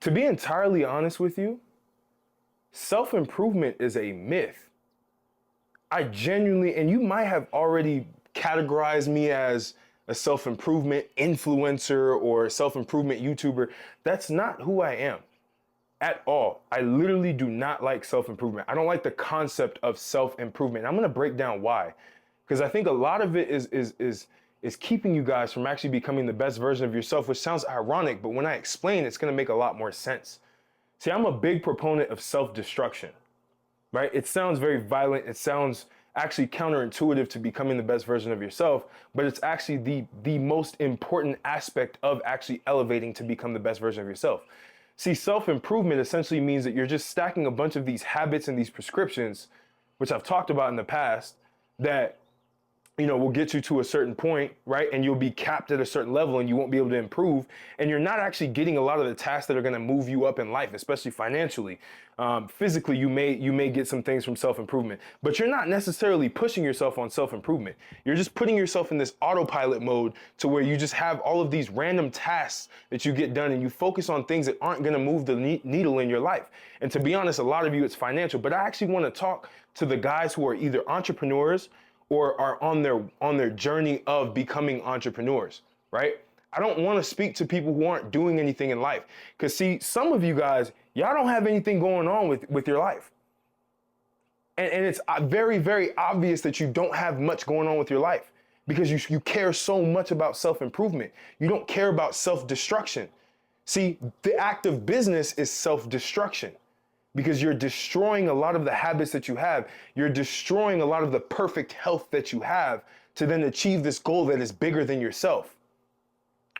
To be entirely honest with you, self-improvement is a myth. I genuinely, and you might have already categorized me as a self-improvement influencer or self-improvement YouTuber. That's not who I am at all. I literally do not like self-improvement. I don't like the concept of self-improvement. I'm gonna break down why. Because I think a lot of it is keeping you guys from actually becoming the best version of yourself, which sounds ironic, but when I explain, it's gonna make a lot more sense. See, I'm a big proponent of self-destruction, right? It sounds very violent. It sounds actually counterintuitive to becoming the best version of yourself, but it's actually the most important aspect of actually elevating to become the best version of yourself. See, self-improvement essentially means that you're just stacking a bunch of these habits and these prescriptions, which I've talked about in the past, that will get you to a certain point, right? And you'll be capped at a certain level and you won't be able to improve. And you're not actually getting a lot of the tasks that are going to move you up in life, especially financially. Physically, you may get some things from self-improvement, but you're not necessarily pushing yourself on self-improvement. You're just putting yourself in this autopilot mode to where you just have all of these random tasks that you get done and you focus on things that aren't going to move the needle in your life. And to be honest, a lot of you, it's financial, but I actually want to talk to the guys who are either entrepreneurs or are on their journey of becoming entrepreneurs, right? I don't want to speak to people who aren't doing anything in life. Because see, some of you guys, y'all don't have anything going on with your life. And it's very, very obvious that you don't have much going on with your life because you care so much about self-improvement. You don't care about self-destruction. See, the act of business is self-destruction, because you're destroying a lot of the habits that you have. You're destroying a lot of the perfect health that you have to then achieve this goal that is bigger than yourself,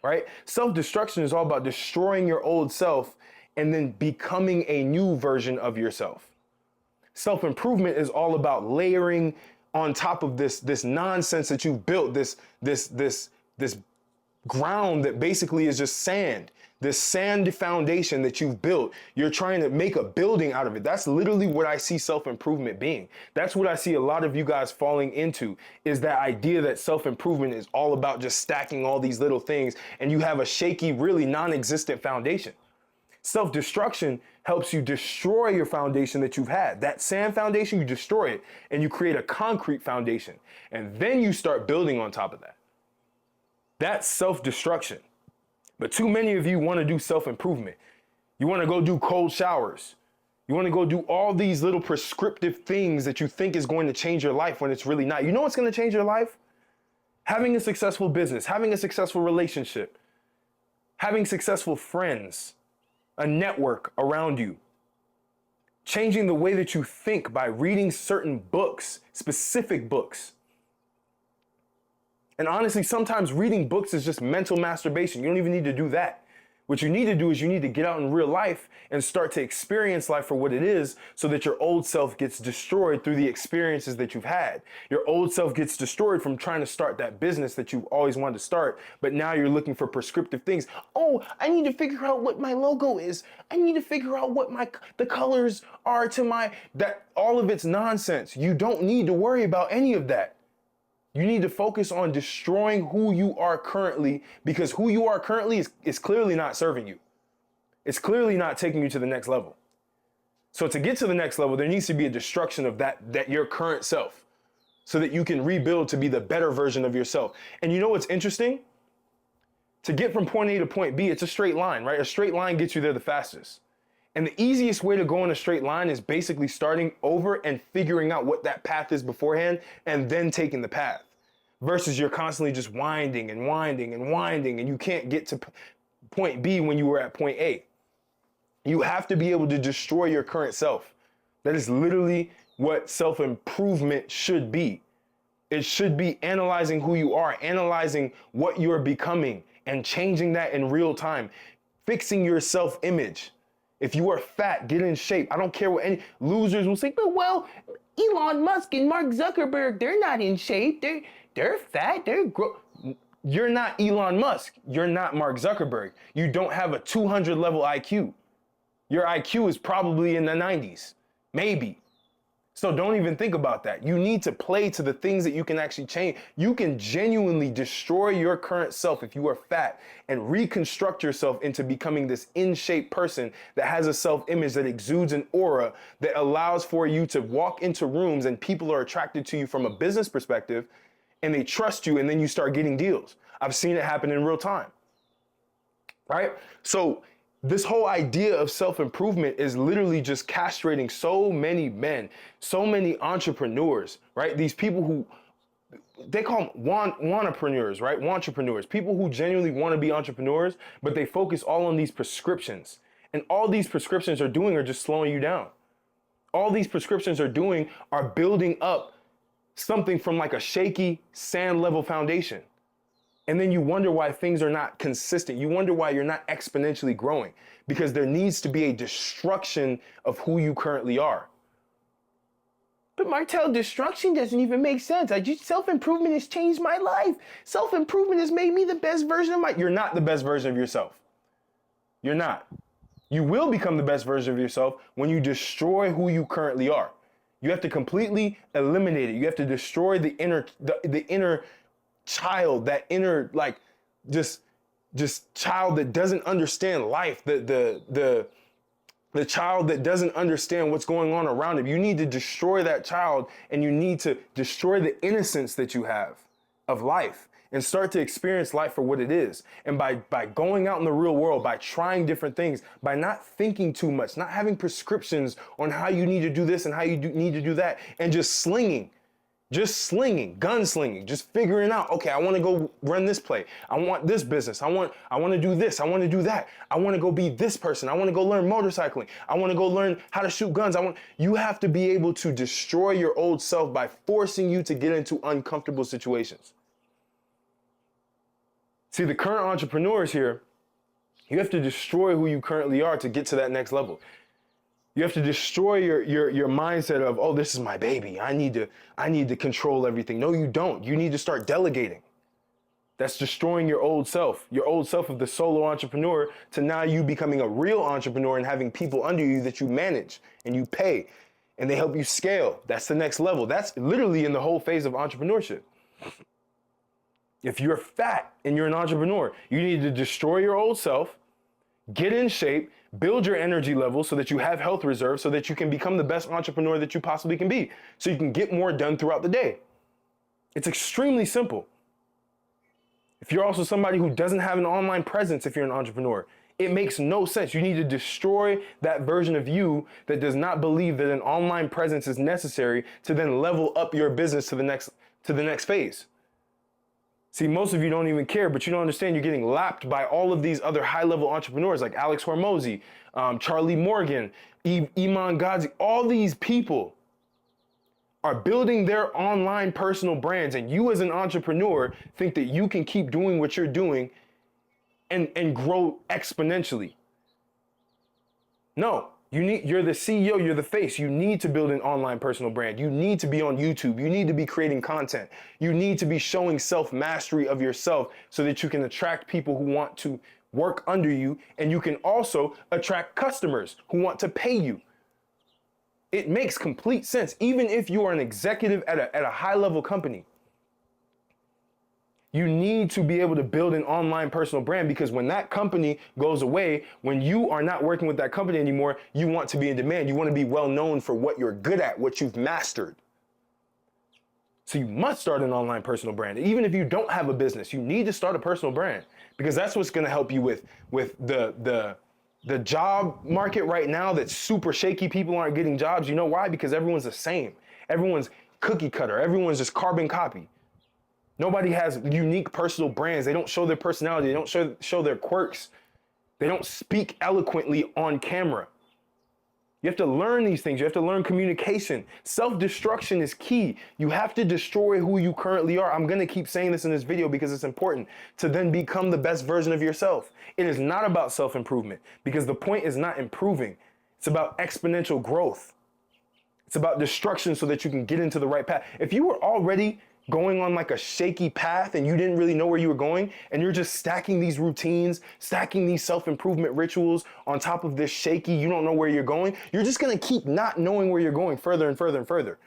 right? Self-destruction is all about destroying your old self and then becoming a new version of yourself. Self-improvement is all about layering on top of this nonsense that you've built, this ground that basically is just sand. This sand foundation that you've built, you're trying to make a building out of it. That's literally what I see self-improvement being. That's what I see a lot of you guys falling into, is that idea that self-improvement is all about just stacking all these little things and you have a shaky, really non-existent foundation. Self-destruction helps you destroy your foundation that you've had. That sand foundation, you destroy it and you create a concrete foundation. And then you start building on top of that. That's self-destruction. But too many of you want to do self-improvement. You want to go do cold showers. You want to go do all these little prescriptive things that you think is going to change your life when it's really not. You know what's going to change your life? Having a successful business, having a successful relationship, having successful friends, a network around you, changing the way that you think by reading certain books, specific books. And honestly, sometimes reading books is just mental masturbation. You don't even need to do that. What you need to do is you need to get out in real life and start to experience life for what it is so that your old self gets destroyed through the experiences that you've had. Your old self gets destroyed from trying to start that business that you've always wanted to start, but now you're looking for prescriptive things. Oh, I need to figure out what my logo is. I need to figure out what the colors are to that all of it's nonsense. You don't need to worry about any of that. You need to focus on destroying who you are currently, because who you are currently is clearly not serving you. It's clearly not taking you to the next level. So to get to the next level, there needs to be a destruction of that your current self so that you can rebuild to be the better version of yourself. And you know what's interesting? To get from point A to point B, it's a straight line, right? A straight line gets you there the fastest. And the easiest way to go in a straight line is basically starting over and figuring out what that path is beforehand and then taking the path. Versus you're constantly just winding and winding and winding and you can't get to point B when you were at point A. You have to be able to destroy your current self. That is literally what self-improvement should be. It should be analyzing who you are, analyzing what you're becoming and changing that in real time, fixing your self-image. If you are fat, get in shape. I don't care what any losers will say, but well, Elon Musk and Mark Zuckerberg, they're not in shape. They're fat. You're not Elon Musk. You're not Mark Zuckerberg. You don't have a 200 level IQ. Your IQ is probably in the 90s, maybe. So don't even think about that. You need to play to the things that you can actually change. You can genuinely destroy your current self if you are fat and reconstruct yourself into becoming this in-shape person that has a self-image that exudes an aura that allows for you to walk into rooms and people are attracted to you from a business perspective and they trust you and then you start getting deals. I've seen it happen in real time, right? So this whole idea of self-improvement is literally just castrating so many men, so many entrepreneurs, right? These people who, they call them wannapreneurs, right? Wantrepreneurs, people who genuinely want to be entrepreneurs, but they focus all on these prescriptions. And all these prescriptions are doing are just slowing you down. All these prescriptions are doing are building up something from like a shaky sand level foundation. And then you wonder why things are not consistent. You wonder why you're not exponentially growing, because there needs to be a destruction of who you currently are. But Martel, destruction doesn't even make sense. Self-improvement has changed my life. Self-improvement has made me the best version of You're not the best version of yourself. You're not. You will become the best version of yourself when you destroy who you currently are. You have to completely eliminate it. You have to destroy the inner child, that inner, like, just child that doesn't understand life, the child that doesn't understand what's going on around him. You need to destroy that child, and you need to destroy the innocence that you have of life and start to experience life for what it is. And by going out in the real world, by trying different things, by not thinking too much, not having prescriptions on how you need to do this and how you need to do that, and just slinging, gunslinging, just figuring out, okay, I want to go run this play. I want this business. I want to do this. I want to do that. I want to go be this person. I want to go learn motorcycling. I want to go learn how to shoot guns. You have to be able to destroy your old self by forcing you to get into uncomfortable situations. See, the current entrepreneurs here, you have to destroy who you currently are to get to that next level. You have to destroy your mindset of, oh, this is my baby. I need to control everything. No, you don't. You need to start delegating. That's destroying your old self of the solo entrepreneur, to now you becoming a real entrepreneur and having people under you that you manage and you pay and they help you scale. That's the next level. That's literally in the whole phase of entrepreneurship. If you're fat and you're an entrepreneur, you need to destroy your old self, get in shape, build your energy level so that you have health reserves so that you can become the best entrepreneur that you possibly can be, so you can get more done throughout the day. It's extremely simple. If you're also somebody who doesn't have an online presence, if you're an entrepreneur, it makes no sense. You need to destroy that version of you that does not believe that an online presence is necessary to then level up your business to the next phase. See, most of you don't even care, but you don't understand you're getting lapped by all of these other high-level entrepreneurs like Alex Hormozi, Charlie Morgan, Iman Ghazi. All these people are building their online personal brands, and you as an entrepreneur think that you can keep doing what you're doing and grow exponentially. No. You're the CEO, you're the face. You need to build an online personal brand. You need to be on YouTube. You need to be creating content. You need to be showing self-mastery of yourself so that you can attract people who want to work under you, and you can also attract customers who want to pay you. It makes complete sense. Even if you are an executive at a high-level company, you need to be able to build an online personal brand, because when that company goes away, when you are not working with that company anymore, you want to be in demand. You want to be well known for what you're good at, what you've mastered. So you must start an online personal brand. Even if you don't have a business, you need to start a personal brand, because that's what's going to help you with the job market right now that's super shaky. People aren't getting jobs. You know why? Because everyone's the same. Everyone's cookie cutter. Everyone's just carbon copy. Nobody has unique personal brands. They don't show their personality. They don't show their quirks. They don't speak eloquently on camera. You have to learn these things. You have to learn communication. Self-destruction is key. You have to destroy who you currently are. I'm going to keep saying this in this video because it's important to then become the best version of yourself. It is not about self-improvement, because the point is not improving. It's about exponential growth. It's about destruction so that you can get into the right path. If you were already going on like a shaky path and you didn't really know where you were going, and you're just stacking these routines, stacking these self-improvement rituals on top of this shaky, you don't know where you're going, you're just gonna keep not knowing where you're going further and further and further.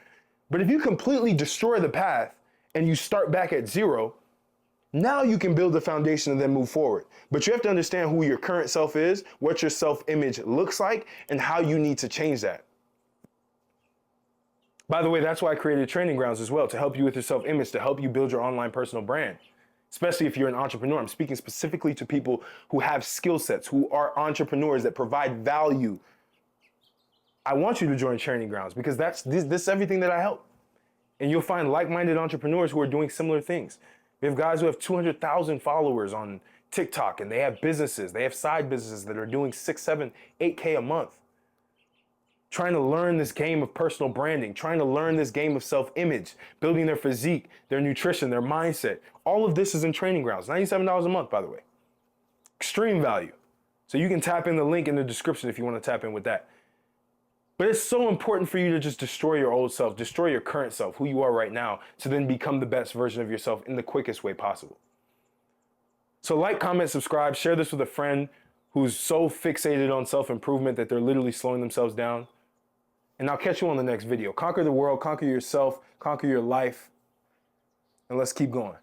But if you completely destroy the path and you start back at zero, now you can build the foundation and then move forward. But you have to understand who your current self is, what your self-image looks like, and how you need to change that. By the way, that's why I created Training Grounds as well, to help you with your self-image, to help you build your online personal brand. Especially if you're an entrepreneur. I'm speaking specifically to people who have skill sets, who are entrepreneurs that provide value. I want you to join Training Grounds because this is everything that I help. And you'll find like-minded entrepreneurs who are doing similar things. We have guys who have 200,000 followers on TikTok, and they have businesses. They have side businesses that are doing 6, 7, 8K a month. Trying to learn this game of personal branding, trying to learn this game of self-image, building their physique, their nutrition, their mindset. All of this is in Training Grounds. $97 a month, by the way. Extreme value. So you can tap in the link in the description if you want to tap in with that. But it's so important for you to just destroy your old self, destroy your current self, who you are right now, to then become the best version of yourself in the quickest way possible. So like, comment, subscribe, share this with a friend who's so fixated on self-improvement that they're literally slowing themselves down. And I'll catch you on the next video. Conquer the world, conquer yourself, conquer your life, and let's keep going.